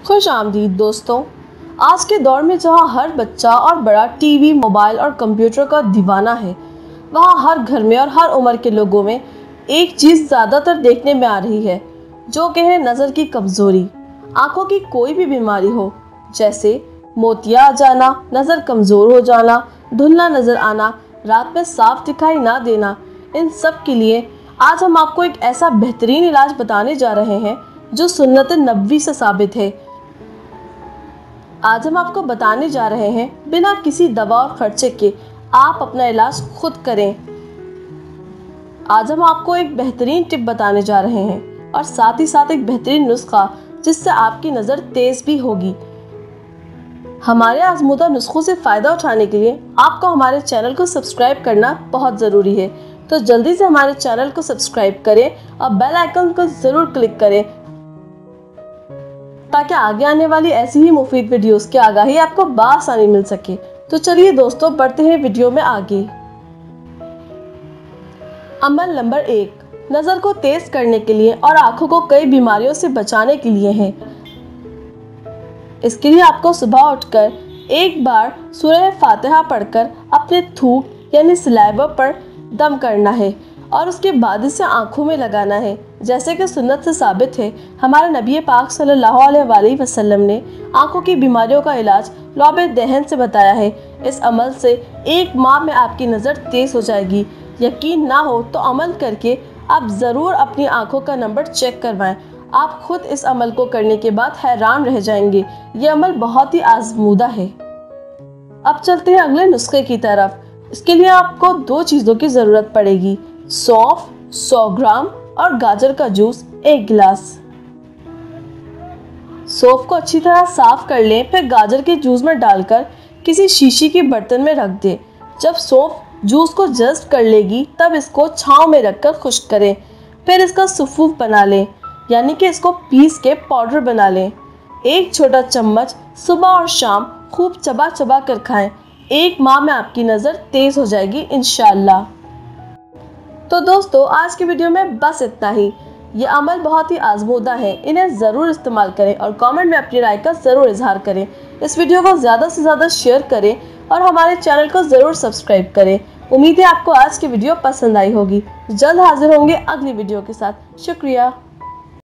खुश आमदीद दोस्तों। आज के दौर में जहाँ हर बच्चा और बड़ा टीवी, मोबाइल और कंप्यूटर का दीवाना है, वहाँ हर घर में और हर उम्र के लोगों में एक चीज़ ज़्यादातर देखने में आ रही है, जो कि है नज़र की कमज़ोरी। आँखों की कोई भी बीमारी हो, जैसे मोतिया आ जाना, नज़र कमज़ोर हो जाना, धुंधला नज़र आना, रात में साफ दिखाई ना देना, इन सब के लिए आज हम आपको एक ऐसा बेहतरीन इलाज बताने जा रहे हैं जो सुन्नत नबवी से साबित है। आज हम आपको बताने जा रहे हैं बिना किसी दवा और खर्चे के आप अपना इलाज खुद करें। आज हम आपको एक बेहतरीन टिप बताने जा रहे हैं और साथ ही साथ एक बेहतरीन नुस्खा जिससे आपकी नज़र तेज भी होगी। हमारे आजमूदा नुस्खों से फ़ायदा उठाने के लिए आपको हमारे चैनल को सब्सक्राइब करना बहुत ज़रूरी है। तो जल्दी से हमारे चैनल को सब्सक्राइब करें और बेल आइकन को ज़रूर क्लिक करें ताकि आगे आने वाली ऐसी ही मुफीद वीडियोस की आगाही आपको बआसानी मिल सके। तो चलिए दोस्तों, बढ़ते हैं वीडियो में आगे। अमल नंबर 1 नज़र को तेज करने के लिए और आंखों को कई बीमारियों से बचाने के लिए है। इसके लिए आपको सुबह उठकर एक बार सूरह फातिहा पढ़कर अपने थूक यानी सलाइवा पर दम करना है और उसके बाद इसे आंखों में लगाना है। जैसे कि सुन्नत से साबित है, हमारे नबी पाक सल्लल्लाहु अलैहि वसल्लम ने आंखों की बीमारियों का इलाज लौब दहन से बताया है। इस अमल से एक माह में आपकी नज़र तेज़ हो जाएगी। यकीन ना हो तो अमल करके आप ज़रूर अपनी आंखों का नंबर चेक करवाएं। आप खुद इस अमल को करने के बाद हैरान रह जाएंगे। ये अमल बहुत ही आजमूदा है। अब चलते हैं अगले नुस्खे की तरफ। इसके लिए आपको 2 चीज़ों की ज़रूरत पड़ेगी, सौंफ 100 ग्राम और गाजर का जूस 1 गिलास। सौंफ को अच्छी तरह साफ कर लें, फिर गाजर के जूस में डालकर किसी शीशी के बर्तन में रख दें। जब सौंफ जूस को जज़्ब कर लेगी तब इसको छांव में रखकर खुश्क करें। फिर इसका सुफूफ बना लें, यानी कि इसको पीस के पाउडर बना लें। 1 छोटा चम्मच सुबह और शाम खूब चबा चबा कर खाएं। एक माह में आपकी नज़र तेज़ हो जाएगी इंशाअल्लाह। तो दोस्तों, आज की वीडियो में बस इतना ही। ये अमल बहुत ही आजमूदा है, इन्हें ज़रूर इस्तेमाल करें और कमेंट में अपनी राय का ज़रूर इजहार करें। इस वीडियो को ज़्यादा से ज़्यादा शेयर करें और हमारे चैनल को ज़रूर सब्सक्राइब करें। उम्मीद है आपको आज की वीडियो पसंद आई होगी। जल्द हाजिर होंगे अगली वीडियो के साथ। शुक्रिया।